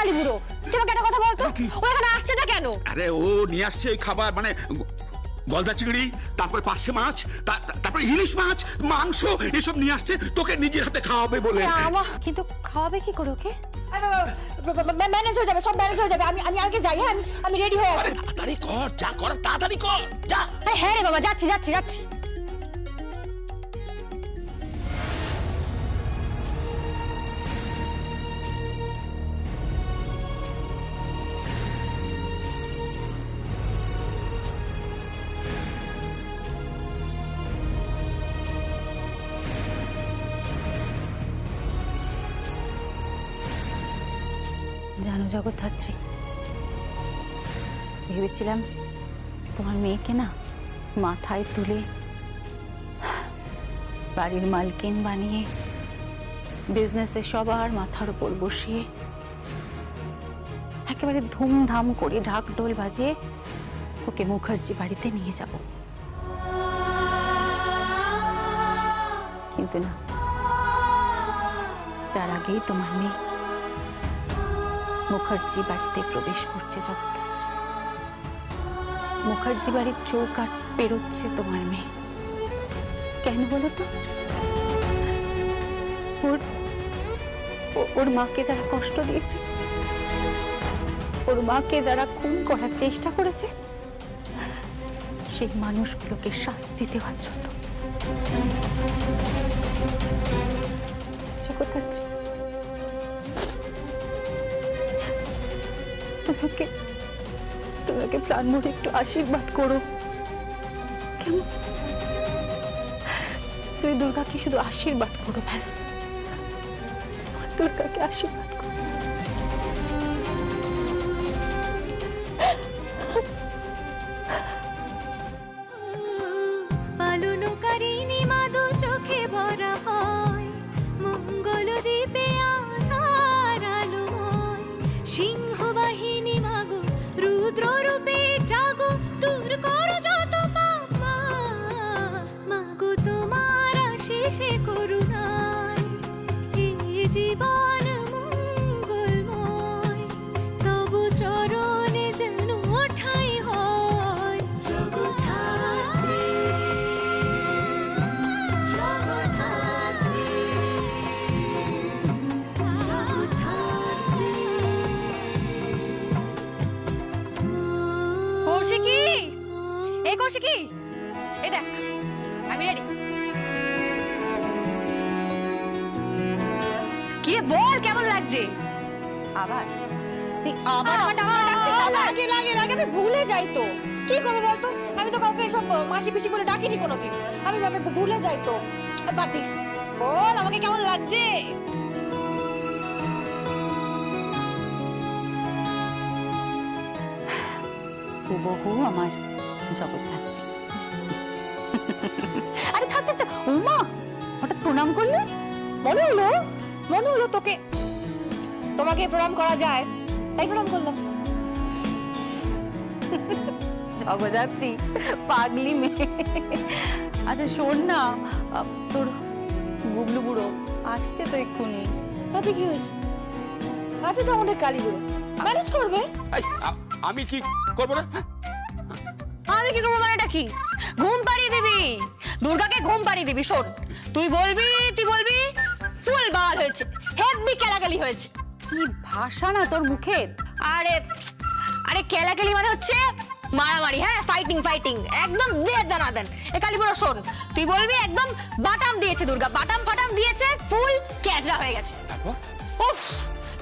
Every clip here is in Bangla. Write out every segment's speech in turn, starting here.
কালী বুড়ো, তুই আমাকে একটা কথা বলতো, ও এখানে আসছে না কেন? আরে ও নিয়ে আসছে এই খাবার, মানে গলদা চিংড়ি, তারপর পার্শে মাছ, তারপর ইলিশ মাছ, মাংস, এসব নিয়ে আসছে তোকে নিজের হাতে খাওয়াবে বলে। কিন্তু খাওয়াবে কি করে ওকে? ম্যানেজ হয়ে যাবে, সব ম্যানেজ হয়ে যাবে। আমি আগে যাই, হ্যাঁ আমি রেডি হয়ে আছি। তাড়াতাড়ি কর, যা কর তাড়াতাড়ি কর, যা। হ্যাঁ রে বাবা, যাচ্ছি যাচ্ছি যাচ্ছি। জানো জগদ্ধাত্রী, ভেবেছিলাম তোমার মেয়েকে না মাথায় তুলে বাড়ির মালকিন বানিয়ে বিজনেসে সবার মাথার উপর বসিয়ে একেবারে ধুমধাম করে ঢাকঢোল বাজিয়ে ওকে মুখার্জি বাড়িতে নিয়ে যাব, কিন্তু না, তার আগেই তোমার মেয়ে মুখার্জি বাড়িতে প্রবেশ করছে। জগদ্ধাত্রী, মুখার্জি বাড়ির চৌকাঠ পেরোচ্ছে তোমার মেয়ে। কেন বলো তো? ওর মাকে যারা কষ্ট দিয়েছে, ওর মাকে যারা খুন করার চেষ্টা করেছে, সেই মানুষগুলোকে শাস্তি দেওয়ার জন্য। জগদ্ধাত্রী, তোমাকে প্রাণ ভরে একটু আশীর্বাদ করো, কেমন? তুমি দুর্গাকে শুধু আশীর্বাদ করো, ব্যাস, দুর্গাকে আশীর্বাদ করো। পালনকারিণী মাদু চোখে ভরা হয়, মঙ্গল দ্বীপে আধার আলোময়, সিংহবাহিনী মাগো রুদ্র রূপে জাগো, দূর করো যত পাপ মাগো তোমার আশিসে করুণায় এই জীবন মঙ্গলময়, তব চরণে যেন ঠাঁই হয়। জগদ্ধাত্রী, জগদ্ধাত্রী, জগদ্ধাত্রী। কৌশিকী, এই কৌশিকী, এই দেখ আমি রেডি। কি রে, বল কেমন লাগছে? আবার আবার লাগে লাগে লাগে, আমি ভুলে যাই তো। কি করবো বলতো, আমি তো কাউকে সব মাসি পিসি বলে ডাকিনি কোনোদিন, আমি ভুলে যাই তো। বাদ দিস, বল আমাকে কেমন লাগছে? বহু আমার জগদ্ধাত্রী। আরে থাক থাক, উমা হঠাৎ প্রণাম করলে? মনে হলো তোমাকে প্রণাম করা যায়, তাই প্রণাম করলাম। জগদ্ধাত্রী, পাগলি মেয়ে। আচ্ছা শোন না, তোর গুবলু বুড়ো আসছে তো এক্ষুনি। তাতে কি হয়েছে? আছে তো আমাদের কালী বুড়ো, ম্যানেজ করবে। আমি কি করবো না? আমি কি করবো মানেটা কি? ঘুম পাড়িয়ে দিবি, দুর্গাকে ঘুম পাড়িয়ে দিবি। শোন, তুই বলবি ফুল বাল হয়েছে, হেভি কেলাকেলি হয়েছে। কি ভাষা না তোর মুখের! আরে আরে কেলাকেলি মানে হচ্ছে মারামারি, হ্যাঁ, ফাইটিং, একদম দে দানা দেন। এ কালীপুরা শোন, তুই বলবি একদম বাটাম দিয়েছে দুর্গা, বাটাম দিয়েছে, ফুল ক্যাজরা হয়ে গেছে। উফ,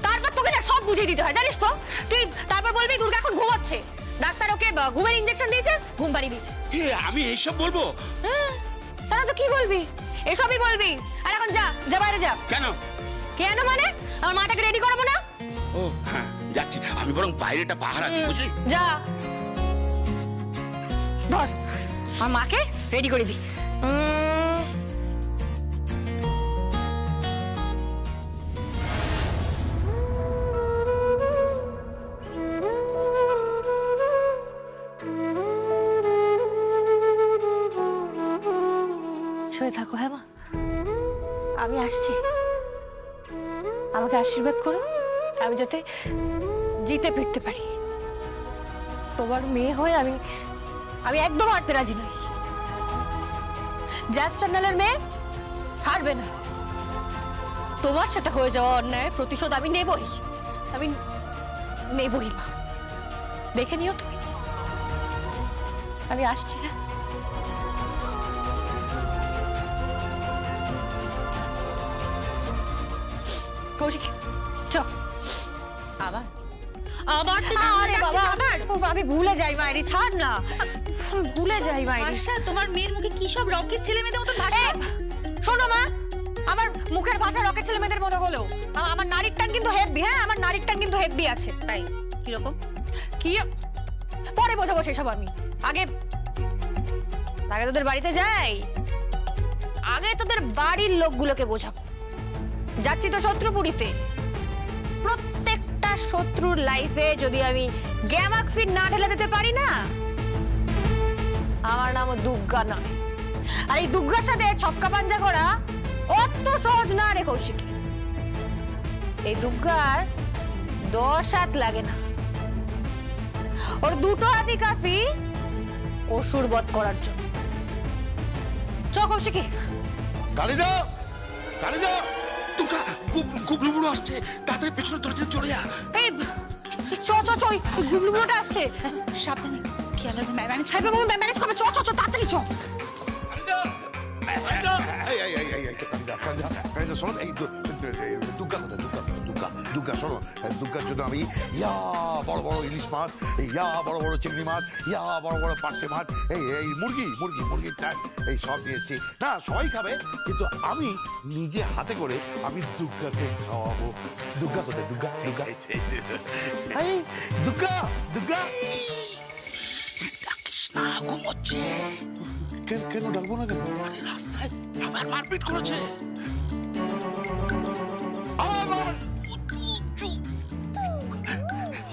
তারপর তোকে না সব বুঝিয়ে দিতে হয়, জানিস তো? তুই তারপর বলবি দুর্গা এখন ঘুমাচ্ছে, ডাক্তার ওকে ঘুমের ইনজেকশন দিয়েছে, ঘুম পাড়িয়ে দিয়েছে। আমি এইসব বলবো? তাহলে তো কি বলবি? এসবই বলবি। আর এখন যা বাইরে যা। কেন? কেন মানে? আমার মাটাকে রেডি করাবো না? ও হ্যাঁ, যাচ্ছি। আমি বরং বাইরেটা পাহারা দিই, বুঝলি? যা, ধর আমার মাকে রেডি করে দি। শুয়ে থাকো, হ্যাঁ মা, আমি আসছি। আমাকে আশীর্বাদ করো, আমি যাতে জিতে ফিরতে পারি। তোমার মেয়ে হয়ে আমি আমি একদম হারতে রাজি নই। জ্যাজ টান্ডালের মেয়ে হারবে না। তোমার সাথে হয়ে যাওয়া অন্যায়ের প্রতিশোধ আমি নেবই, আমি নেবই মা। দেখে নিও তুমি, আমি আসছি। হ্যাঁ, কৌশিক চ। আবার আবার আরে বাবা আবার আমি ভুলে যাই মাইরি, ছাড় না, আমি ভুলে যাই মাইরি। ভাষা, তোমার মেয়ের মুখে কি সব রকেট ছেলে মেয়েদের মতো ভাষা। শোনো মা, আমার মুখের ভাষা রকেট ছেলে মেয়েদের মনে হলেও আমার নারীর টান কিন্তু হেভি। হ্যাঁ, আমার নারীর টান কিন্তু হেভি আছে। তাই কিরকম? কি পরে বোঝাবো সেসব, আমি আগে আগে তোদের বাড়িতে যাই, আগে তোদের বাড়ির লোকগুলোকে বোঝাবো। যাচ্ছি তো শত্রুপুরীতে, প্রত্যেকটা শত্রুর লাইফে যদি আমি গ্যামাক্সিন না ঢেলে দিতে পারি না, আমার নামও দুর্গা নয়। আর এই দুর্গার সাথে ছক্কা পাঞ্জা করা অত সহজ না রে কৌশিকী। এই দুর্গার 10 হাত লাগে না, ওর 2 হাতই কাফি অসুর বধ করার জন্য। চ কৌশিকী। কালিদা, কালিদা, দুর্গা গুবলু বুড়ো আসছে, তাড়াতাড়ি পেছনে দরজা চলে যা। এই চ চ চ, ওই গুবলুগুলোটা আসছে, সাবধানে, খেয়াল রাখবে, ম্যানেজ ছাইবে বাবু ম্যানেজ করবে। চ চ চ, তাড়াতাড়ি চ। কালিদা, কালিদা, কালিদা শোনো, এই দুর্গা কোথায়? দুর্গা শোনো, দুর্গার জন্য আমি বড় বড় ইলিশ মাছ, বড় বড় চিংড়ি মাছ, বড় বড় পার্সে মাছ, এই মুরগির ট্যাগ, এই সব নিয়ে এসেছি। না, সবাই খাবে, কিন্তু আমি নিজে হাতে করে আমি দুর্গাকে খাওয়াবো। দুর্গা কোথায়? দুর্গা দুর্গা ডাকিস না, ঘুমোচ্ছে। কেন ডাকবো না কেন? আরে রাস্তায় আবার মারপিট করেছে।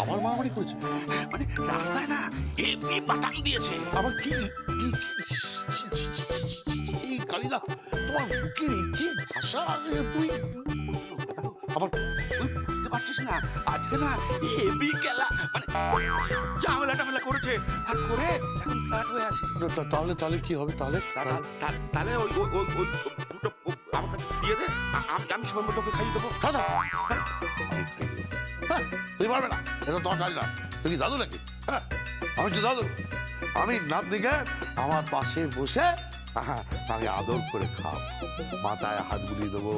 আমার মারামারি করেছে? মানে রাস্তায় না, হেভি পাটান দিয়েছে। আবার কি? এই কালিদা, তোমার মুখের কি ভাষা! তুই আবার তুই বুঝতে পারছিস না, আজকে না হেভি খেলা, মানে ঝামেলা করেছে, আর করে এখন ফ্ল্যাট হয়ে আছে। তাহলে কি হবে? তাহলে ওই দুটো আমার কাছে দিয়ে দে, আমি সময় মতো ওকে খাইয়ে দেবো। খাদা তুই পারবে না, এটা তোমার কাজ না। তুই কি দাদু নাকি? হ্যাঁ, আমি তো দাদু। আমি নাতনিকে আমার পাশে বসে আমি আদর করে খাও, মাথায় হাত বুলিয়ে দেবো।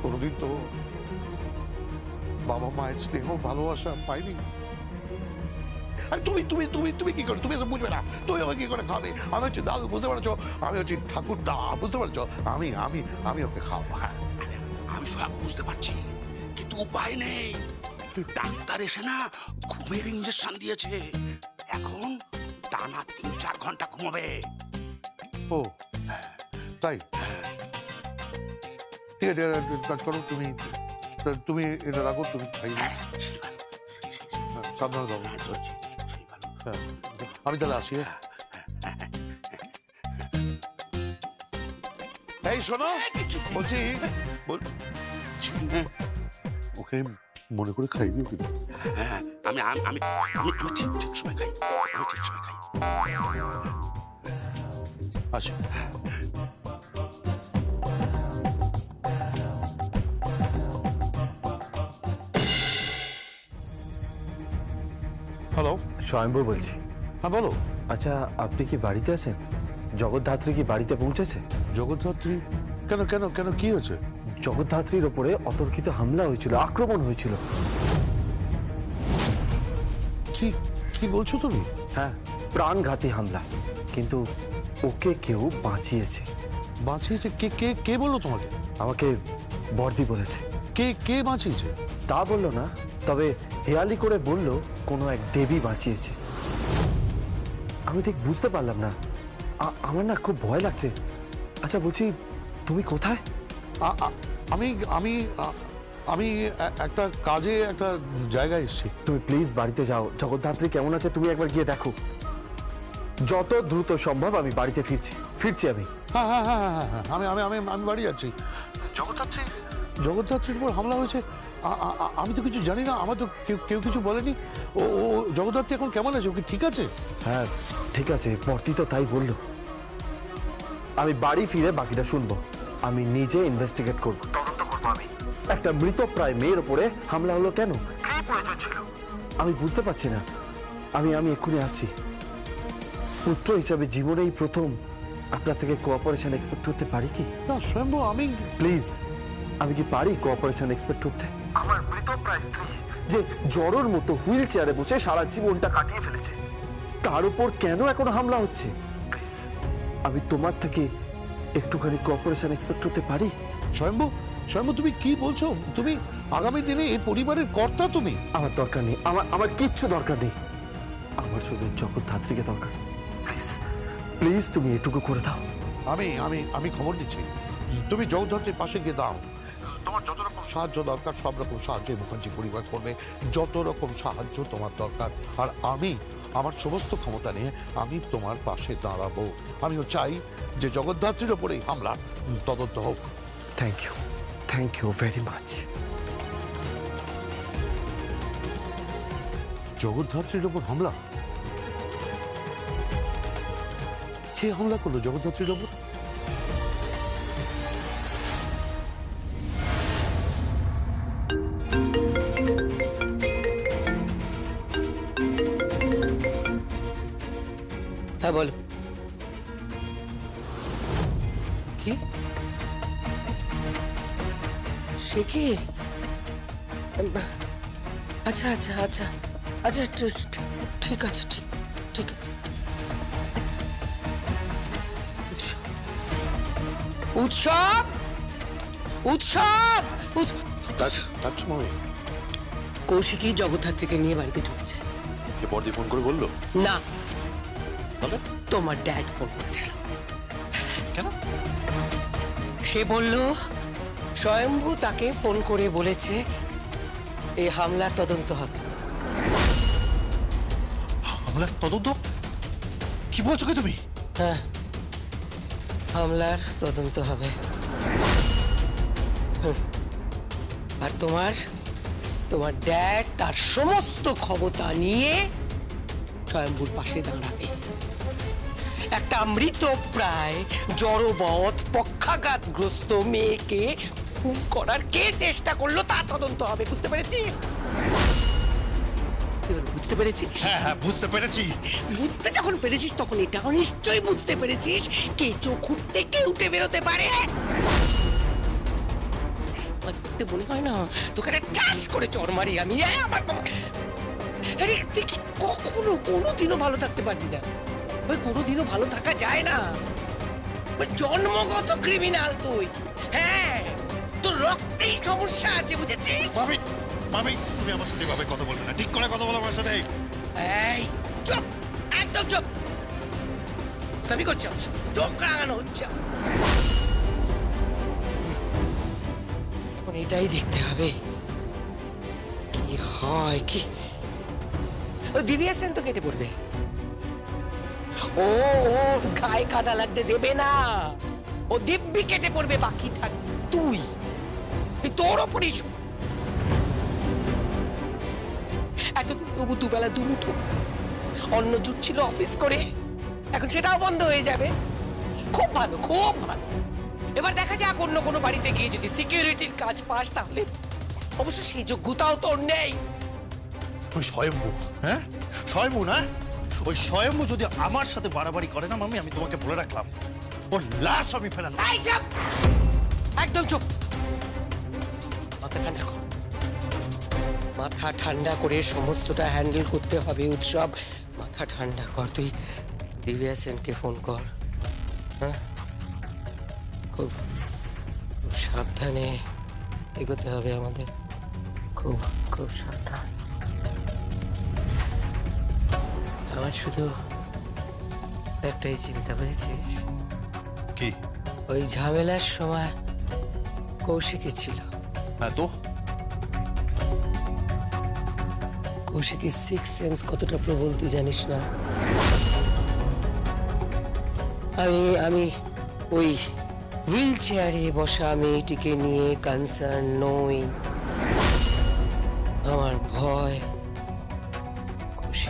কোনোদিন তো বাবা মায়ের স্নেহ ভালোবাসা পাইনি। আর তুমি কি করে? তুমি বুঝবে না, তুমি ওকে কি করে খাবে? আমি হচ্ছে দাদু, বুঝতে পারছো? আমি হচ্ছে ঠাকুর দা, বুঝতে পারছো? আমি ওকে খাওয়াবো। হ্যাঁ, আমি সব বুঝতে পারছি, কিন্তু উপায় নেই। ডাক্তার এসে না ঘুমের ইঞ্জেকশন দিয়েছে, এখন টানা 3-4 ঘন্টা ঘুমাবে। ও তাই? ঠিক আছে, কাজ করো, তুমি এটা রাখো, তুমি খাইয়ে সাবধানে দাও। হ্যাঁ, আমি তাহলে আসি। এই শোনো, বলছি ওকে মনে করে খাই দিও কিন্তু। হ্যাঁ, আমি ঠিক সময় খাই, আমি ঠিক সময় খাই। আসি। হ্যালো, স্বয়ম্ভু বলছি। হ্যাঁ বলো। আচ্ছা, আপনি কি বাড়িতে আছেন? জগদ্ধাত্রী কি বাড়িতে পৌঁছেছে? জগদ্ধাত্রী? কেন কেন কেন, কি হয়েছে? জগদ্ধাত্রীর ওপরে অতর্কিত হামলা হয়েছিল, আক্রমণ হয়েছিল। কি কি বলছো তুমি? হ্যাঁ, প্রাণঘাতী হামলা, কিন্তু ওকে কেউ বাঁচিয়েছে। বাঁচিয়েছে? কে কে কে বললো তোমাকে? আমাকে বর্দি বলেছে। কে কে বাঁচিয়েছে? তা বললো না, তবে হেয়ালি করে বলল কোনো এক দেবী বাঁচিয়েছে। আমি ঠিক বুঝতে পারলাম না, আমার না খুব ভয় লাগছে। আচ্ছা বলছি, তুমি কোথায়? আমি আমি আমি একটা কাজে একটা জায়গায় এসেছি। তুমি প্লিজ বাড়িতে যাও, জগদ্ধাত্রী কেমন আছে তুমি একবার গিয়ে দেখো। যত দ্রুত সম্ভব আমি বাড়িতে ফিরছি আমি। হ্যাঁ হ্যাঁ হ্যাঁ হ্যাঁ হ্যাঁ, আমি আমি আমি আমি বাড়ি যাচ্ছি। জগদ্ধাত্রীর উপর হামলা হয়েছে? আমি তো কিছু জানি না, আমার তো কেউ কিছু বলেনি। ও জগদ্ধাত্রী এখন কেমন আছে? ও কি ঠিক আছে? হ্যাঁ ঠিক আছে, বর্তি তো তাই বললো। আমি বাড়ি ফিরে বাকিটা শুনবো। আমি নিজে ইনভেস্টিগেট করব, তদন্ত করবো। আমি একটা মৃতপ্রায় মেয়ের উপরে হামলা হলো কেন, কি প্রয়োজন ছিল আমি বুঝতে পারছি না। আমি এক্ষুনি আসছি। পুত্র হিসাবে জীবনেই প্রথম আপনার থেকে কোঅপারেশন এক্সপেক্ট করতে পারি কি? না স্বয়ম্ভু, আমি প্লিজ, আমি কি পারি কোঅপারেশন এক্সপেক্ট করতে? আমার মৃতপ্রায় স্ত্রী যে জড়োর মতো হুইল চেয়ারে বসে সারা জীবনটা কাটিয়ে ফেলেছে, তার উপর কেন এখন হামলা হচ্ছে? প্লিজ, আমি তোমার থেকে একটুখানি কোঅপারেশন এক্সপেক্ট করতে পারি? স্বয়ম্ভু, তুমি কি বলছো? তুমি আগামী দিনে এই পরিবারের কর্তা। তুমি আমার দরকার নেই, আমার কিচ্ছু দরকার নেই। আমার শুধু জগদ্ধাত্রীকে দরকার। প্লিজ প্লিজ, তুমি এটুকু করে দাও। আমি খবর নিচ্ছি। তুমি জগদ্ধাত্রীর পাশে গিয়ে দাও। তোমার যত রকম সাহায্য দরকার সব রকম সাহায্য মুখার্জি পরিবার করবে। যত রকম সাহায্য তোমার দরকার, আর আমি আমার সমস্ত ক্ষমতা নিয়ে আমি তোমার পাশে দাঁড়াবো। আমিও চাই যে জগদ্ধাত্রীর ওপর এই হামলা তদন্ত হোক। Thank you very much. জগদ্ধাত্রীর ওপর হামলা? কে হামলা করলো জগদ্ধাত্রীর ওপর? হ্যাঁ বল। কি সে কি? আচ্ছা আচ্ছা আচ্ছা আচ্ছা, ঠিক আছে, ঠিক আছে। উৎসব কৌশিকী জগদ্ধাত্রীকে নিয়ে বাড়িতে ঢুকছে। বর্দি ফোন করে বললো? না, তোমার ড্যাড ফোন করেছিল। কেন? সে বলল স্বয়ম্ভু তাকে ফোন করে বলেছে এই হামলার তদন্ত হবে। হামলার তদন্ত? কি বলছো কি তুমি? হ্যাঁ, হামলার তদন্ত হবে। আর তোমার ড্যাড তার সমস্ত ক্ষমতা নিয়ে স্বয়ম্ভুর পাশে দাঁড়াবে। একটা মৃতপ্রায় জড়বৎ পক্ষাঘাতগ্রস্ত মেয়েকে খুন করার কে চেষ্টা করলো তা তদন্ত হবে। বুঝতে পেরেছিস? বুঝতে পেরেছিস? হ্যাঁ বুঝতে পেরেছি। বুঝতে যখন পেরেছিস তখন এটাও নিশ্চয়ই বুঝতে পেরেছিস কেঁচো খুঁড়তে কেউ উঠে বেরোতে পারে। মনে হয় না তোকে একটা ঠাস করে চড় মারি আমি। আরে তুই কি কোনোদিনও ভালো থাকতে পারবি না? ওই কোনোদিনও ভালো থাকা যায় না। জন্মগত ক্রিমিনাল তুই। হ্যাঁ, তোর রক্তেই সমস্যা আছে, বুঝেছিস? মামি তুমি আমার সাথে এভাবে কথা বলবে না। ঠিক করে কথা বলো আমার সাথে। এই চুপ, একদম চুপ। তুমি করছো চোখ রাঙানো হচ্ছে। এখন এটাই দেখতে হবে কি হয়। কি ও দিব্যা সেন তো কেটে পড়বে। ও গায়ে কাদা লাগতে দেবে না। ও দিব্যি কেটে পড়বে, বাকি থাক তুই। তোর ওপরই এতদিন তবু দুবেলা দুমুঠো অন্ন জুটছিল অফিস করে, এখন সেটাও বন্ধ হয়ে যাবে। খুব ভালো, খুব ভালো। এবার দেখা যাক অন্য কোনো বাড়িতে গিয়ে যদি সিকিউরিটির কাজ পাস, তাহলে অবশ্য সেই যোগ্যতাও তোর নেই। ওই স্বয়ম্ভু, হ্যাঁ স্বয়ম্ভু না, ওই স্বয়ম্ভু যদি আমার সাথে বাড়াবাড়ি করে না মামি, আমি তোমাকে বলে রাখলাম ওর লাশ আমি ফেলাম। এই চুপ, একদম চুপ। মাথা ঠান্ডা কর, মাথা ঠান্ডা করে সমস্তটা হ্যান্ডেল করতে হবে। উৎসব, মাথা ঠান্ডা কর। তুই দিব্যা সেনকে ফোন কর। হ্যাঁ, খুব সাবধানে এগোতে হবে আমাদের। খুব খুব সাবধান। আমার শুধু একটাই চিন্তা, বুঝেছিস? কি? ওই ঝামেলার সময় কৌশিকী ছিল। হ্যাঁ তো কৌশিকীর সিক্স সেন্স কতটা প্রবল তুই জানিস না। আমি ওই হুইল চেয়ারে বসা মেয়েটিকে নিয়ে কনসার্ন নই। আমার ভয় খুশি।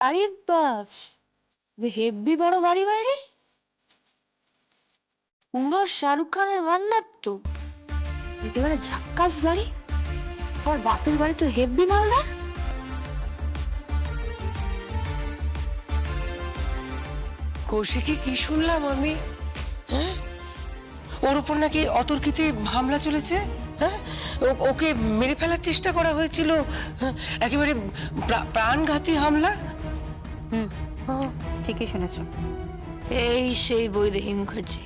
আরে বাস, যে হেব্বি বড় বাড়ি বাইরে, পুরো শাহরুখ খানের মান্নাত তো। একেবারে ঝাক্কাস বাড়ি। আর বাপের বাড়ি তো হেব্বি মালদার। কৌশিকী কি শুনলাম আমি? হ্যাঁ, ওর উপর নাকি অতর্কিতে হামলা চলেছে। হ্যাঁ, ওকে মেরে ফেলার চেষ্টা করা হয়েছিল। হ্যাঁ, একেবারে প্রাণঘাতী হামলা। ঠিকই শুনেছ। এই সেই বৈদেহী মুখার্জি,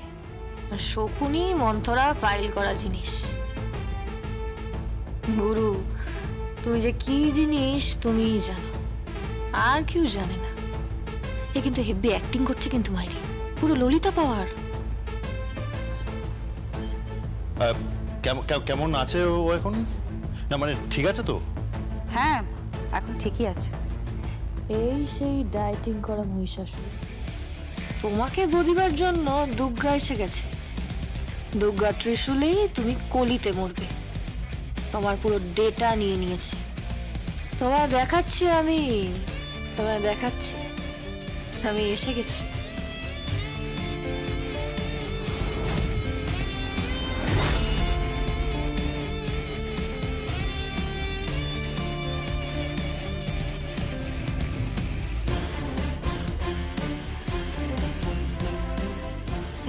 শকুনি মন্থরা পাইল করা জিনিস। গুরু, তুমি যে কি জিনিস তুমিই জানো, আর কেউ জানে না। এ কিন্তু হেব্বি অ্যাক্টিং করছে কিন্তু মাইরি, পুরো ললিতা পাওয়ার। কেমন আছে ও এখন? না মানে ঠিক আছে তো? হ্যাঁ, এখন ঠিকই আছে। এই সেই ডায়েটিং করা মহিষাসুর তোমাকে বদিবার জন্য দুর্গা এসে গেছে। দুর্গা ত্রিশূলেই তুমি কলিতে মরবে। তোমার পুরো ডেটা নিয়ে নিয়েছে। তোমায় দেখাচ্ছি আমি, তোমায় দেখাচ্ছি আমি এসে গেছি।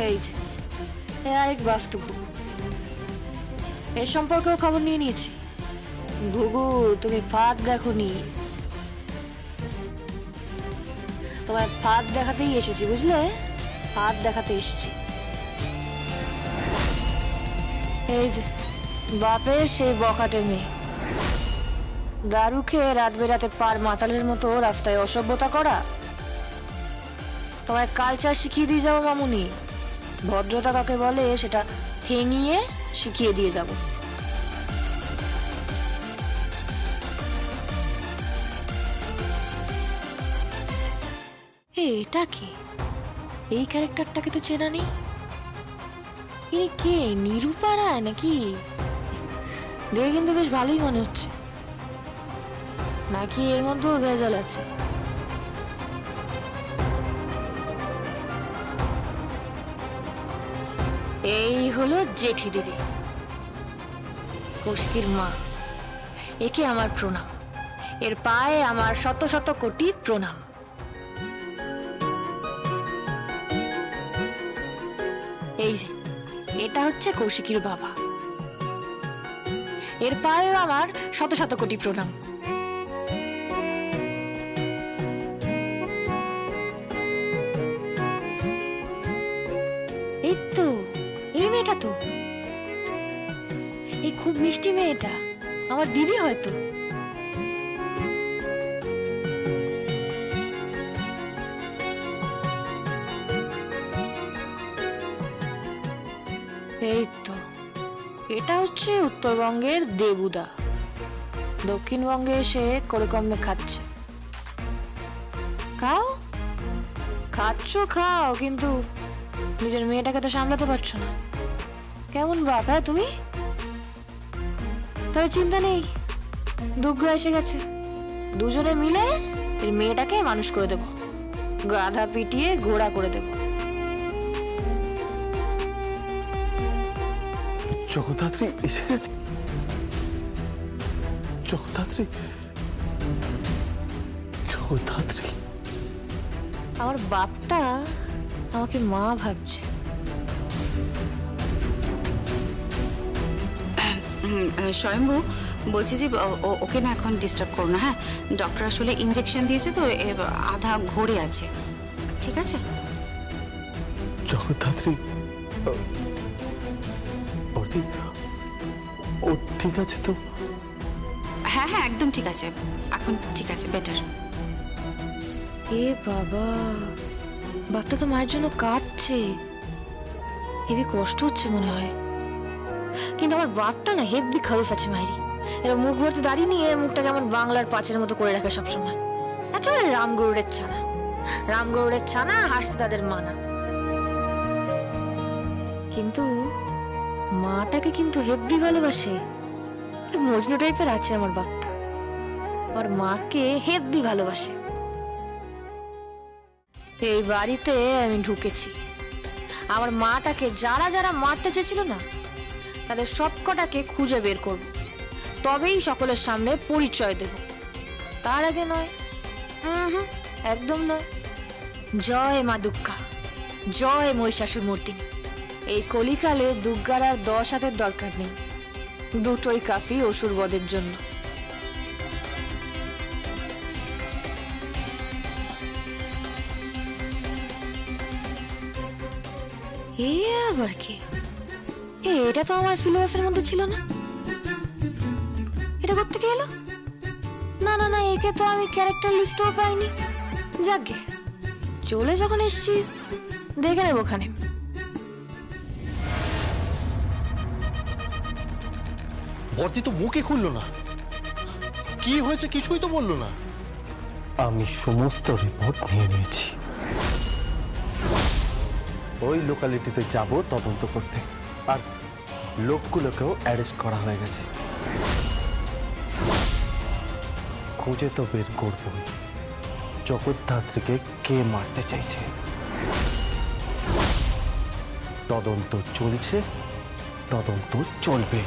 এই যে এ আরেক বাস্তু ঘুঘু, এর সম্পর্কেও খবর নিয়ে নিয়েছি। ঘুঘু, তুমি ফাঁদ দেখোনি। তোমায় ফাঁদ দেখাতেই এসেছি, বুঝলে? ফাঁদ দেখাতে এসেছি। এই যে বাপের সেই বখাটে মেয়ে, দারু খেয়ে রাত বেরাতে পার মাতালের মতো রাস্তায় অসভ্যতা করা। তোমায় কালচার শিখিয়ে দিয়ে যাবো মামুনি। ভদ্রতা কাকে বলে সেটা ঠেঙিয়ে শিখিয়ে দিয়ে যাব। এটা কে? এই ক্যারেক্টারটাকে তো চেনা নেই। ইনি কে? নিরূপা রায় নাকি? দেখে কিন্তু বেশ ভালোই মনে হচ্ছে। নাকি এর মধ্যেও ভেজাল আছে? এই হলো জেঠি দিদি, কৌশিকীর মা। একে আমার প্রণাম, এর পায়ে আমার শত শত কোটি প্রণাম। এই যে এটা হচ্ছে কৌশিকীর বাবা, এর পায়ে আমার শত শত কোটি প্রণাম। এই তো এই মেয়েটা তো, এই খুব মিষ্টি মেয়েটা আমার দিদি হয়তো। এই তো এটা হচ্ছে উত্তরবঙ্গের দেবুদা, দক্ষিণবঙ্গে এসে করে কমে খাচ্ছে। খাও, খাচ্ছ খাও, কিন্তু নিজের মেয়েটাকে তো সামলাতে পারছো না। কেমন বাপ হ্যাঁ তুমি? তবে চিন্তা নেই, দুর্গা এসে গেছে। দুজনে মিলে এর মেয়েটাকে মানুষ করে দেব, গাধা পিটিয়ে ঘোড়া করে দেব। জগদ্ধাত্রী এসে গেছে। জগদ্ধাত্রী, জগদ্ধাত্রী। আমার বাপটা আমাকে মা ভাবছে। স্বয়ম্ভু বলছি যে ওকে না এখন ডিস্টার্ব করো না, হ্যাঁ? ডক্টর আসলে ইঞ্জেকশন দিয়েছে তো আধা ঘোরে আছে, ঠিক আছে? জগদ্ধাত্রী বর্দি, ও ঠিক আছে তো? হ্যাঁ হ্যাঁ একদম ঠিক আছে, এখন ঠিক আছে, বেটার। এ বাবা, বাপটা তো মায়ের জন্য কাঁদছে, হেবি কষ্ট হচ্ছে মনে হয়। কিন্তু আমার বাপটা না হেভি খালুস আছে মায়েরই। এরা মুখ ভরতে দাঁড়িয়ে নিয়ে মুখটাকে আমার বাংলার পাঁচের মতো করে রাখে সবসময়। একেবারে রামগরুড়ের ছানা, রামগরুড়ের ছানা, হাসতে তাদের মানা। কিন্তু মাটাকে কিন্তু হেভি ভালোবাসে। মজনু টাইপের আছে আমার বাপটা, আর মাকে হেভি ভালোবাসে। এই বাড়িতে আমি ঢুকেছি, আমার মাটাকে যারা যারা মারতে চেয়েছিল না, তাদের সবকটাকে খুঁজে বের করব, তবেই সকলের সামনে পরিচয় দেব। তার আগে নয়, একদম নয়। জয় মা দুর্গা, জয় মহিষাসুর মূর্তিনি। এই কলিকালে দুর্গার আর 10 হাতের দরকার নেই, দুটোই কাফি অসুর বধের জন্য। এ আবার কি? এটা তো আমার সিলেবাসের মধ্যে ছিল না। এটা করতে কি এলো? না না না, একে তো আমি ক্যারেক্টার লিস্টও পাইনি। যাকে চলে যখন এসছি, দেখে নেব ওখানে। বর্দি তো মুখে খুললো না, কি হয়েছে কিছুই তো বললো না। আমি সমস্ত রিপোর্ট নিয়ে নিয়েছি, ওই লোকালিটিতে যাব তদন্ত করতে, আর লোকগুলোকেও অ্যারেস্ট করা হয়ে গেছে। খুঁজে তো বের করব জগদ্ধাত্রীকে কে মারতে চাইছে। তদন্ত চলছে, তদন্ত চলবে।